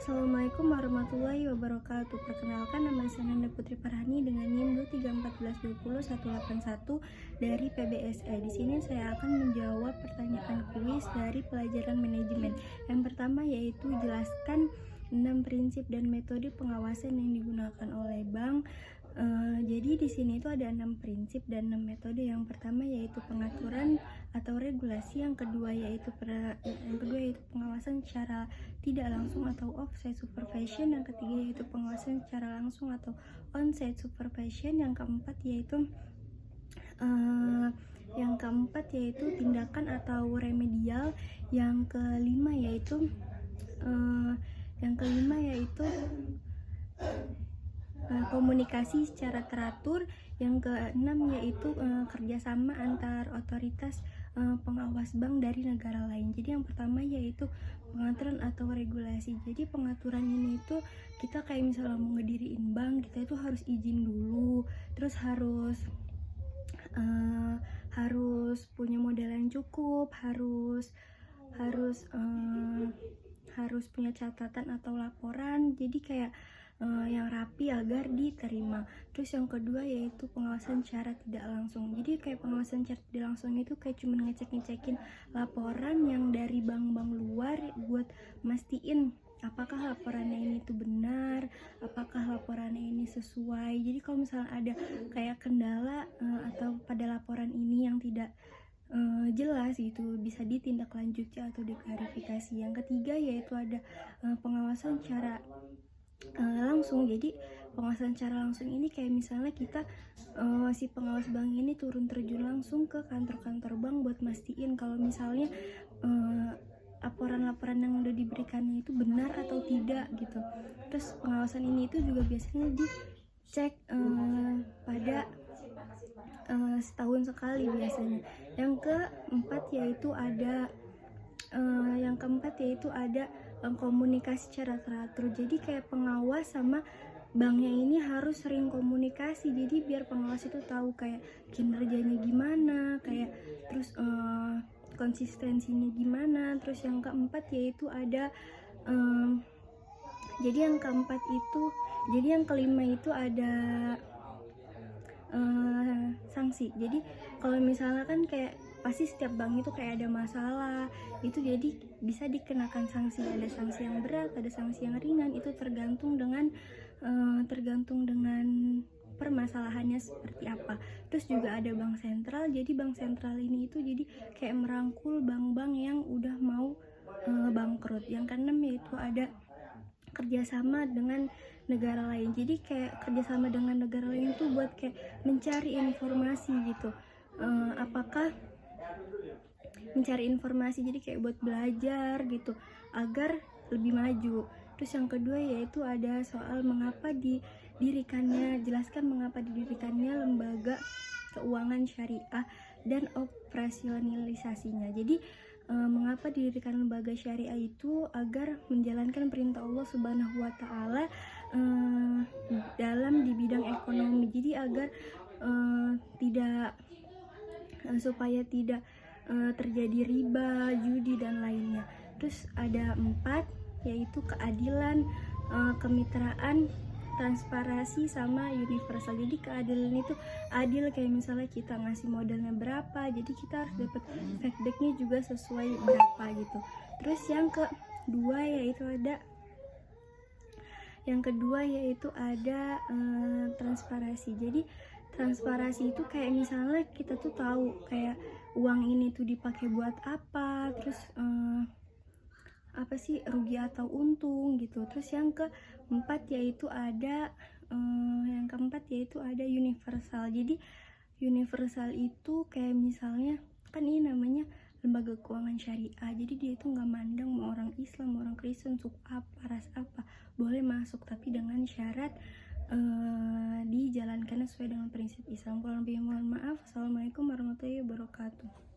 Assalamualaikum warahmatullahi wabarakatuh. Perkenalkan, nama saya Nanda Putri Farhani dengan NIM 234120181 dari PBSE. Di sini saya akan menjawab pertanyaan kuis dari pelajaran manajemen. Yang pertama yaitu jelaskan 6 prinsip dan metode pengawasan yang digunakan oleh bank. Jadi di sini itu ada 6 prinsip dan 6 metode. Yang pertama yaitu pengaturan atau regulasi, yang kedua yaitu pengawasan secara tidak langsung atau off-site supervision, yang ketiga yaitu pengawasan secara langsung atau on-site supervision, yang keempat yaitu tindakan atau remedial, yang kelima yaitu komunikasi secara teratur, yang keenam yaitu kerjasama antar otoritas pengawas bank dari negara lain. Jadi yang pertama yaitu pengaturan atau regulasi. Jadi pengaturan ini itu kita kayak misalnya mau ngediriin bank, kita itu harus izin dulu, terus harus punya modal yang cukup, harus punya catatan atau laporan, jadi kayak yang rapi agar diterima. Terus yang kedua yaitu pengawasan secara tidak langsung. Jadi kayak pengawasan secara tidak langsung itu kayak cuma ngecekin laporan yang dari bank-bank luar buat mastiin apakah laporannya ini tuh benar, apakah laporannya ini sesuai. Jadi kalau misalnya ada kayak kendala atau pada laporan ini yang tidak jelas, itu bisa ditindaklanjuti atau diklarifikasi. Yang ketiga yaitu ada pengawasan secara langsung. Jadi pengawasan secara langsung ini kayak misalnya kita si pengawas bank ini turun terjun langsung ke kantor-kantor bank buat mastiin kalau misalnya laporan-laporan yang udah diberikannya itu benar atau tidak gitu. Terus pengawasan ini itu juga biasanya dicek pada setahun sekali biasanya. Yang keempat yaitu ada komunikasi secara teratur. Jadi kayak pengawas sama banknya ini harus sering komunikasi, jadi biar pengawas itu tahu kayak kinerjanya gimana, kayak terus konsistensinya gimana. Terus yang keempat yaitu ada yang kelima itu ada sanksi. Jadi kalau misalnya kan kayak pasti setiap bank itu kayak ada masalah, itu jadi bisa dikenakan sanksi. Ada sanksi yang berat, ada sanksi yang ringan, itu tergantung dengan permasalahannya seperti apa. Terus juga ada bank sentral. Jadi bank sentral ini itu jadi kayak merangkul bank-bank yang udah mau bangkrut. Yang keenam yaitu ada kerjasama dengan negara lain. Jadi kayak kerjasama dengan negara lain itu buat kayak mencari informasi gitu. Mencari informasi, jadi kayak buat belajar gitu agar lebih maju. Terus yang kedua yaitu ada soal jelaskan mengapa didirikannya lembaga keuangan syariah dan operasionalisasinya. Jadi mengapa didirikan lembaga syariah itu agar menjalankan perintah Allah Subhanahu wa taala dalam di bidang ekonomi. Jadi agar supaya tidak terjadi riba, judi dan lainnya. Terus ada 4 yaitu keadilan, kemitraan, transparansi sama universal. Jadi keadilan itu adil, kayak misalnya kita ngasih modalnya berapa, jadi kita harus dapat feedbacknya juga sesuai berapa gitu. Terus yang kedua yaitu ada transparansi. Jadi transparansi itu kayak misalnya kita tuh tahu kayak uang ini tuh dipakai buat apa, terus rugi atau untung gitu. Terus yang keempat yaitu ada universal. Jadi universal itu kayak misalnya kan ini namanya lembaga keuangan syariah, jadi dia itu nggak mandang mau orang Islam, mau orang Kristen, suku apa, ras apa, boleh masuk, tapi dengan syarat dijalankan sesuai dengan prinsip Islam. Kurang lebih mohon maaf. Assalamualaikum warahmatullahi wabarakatuh.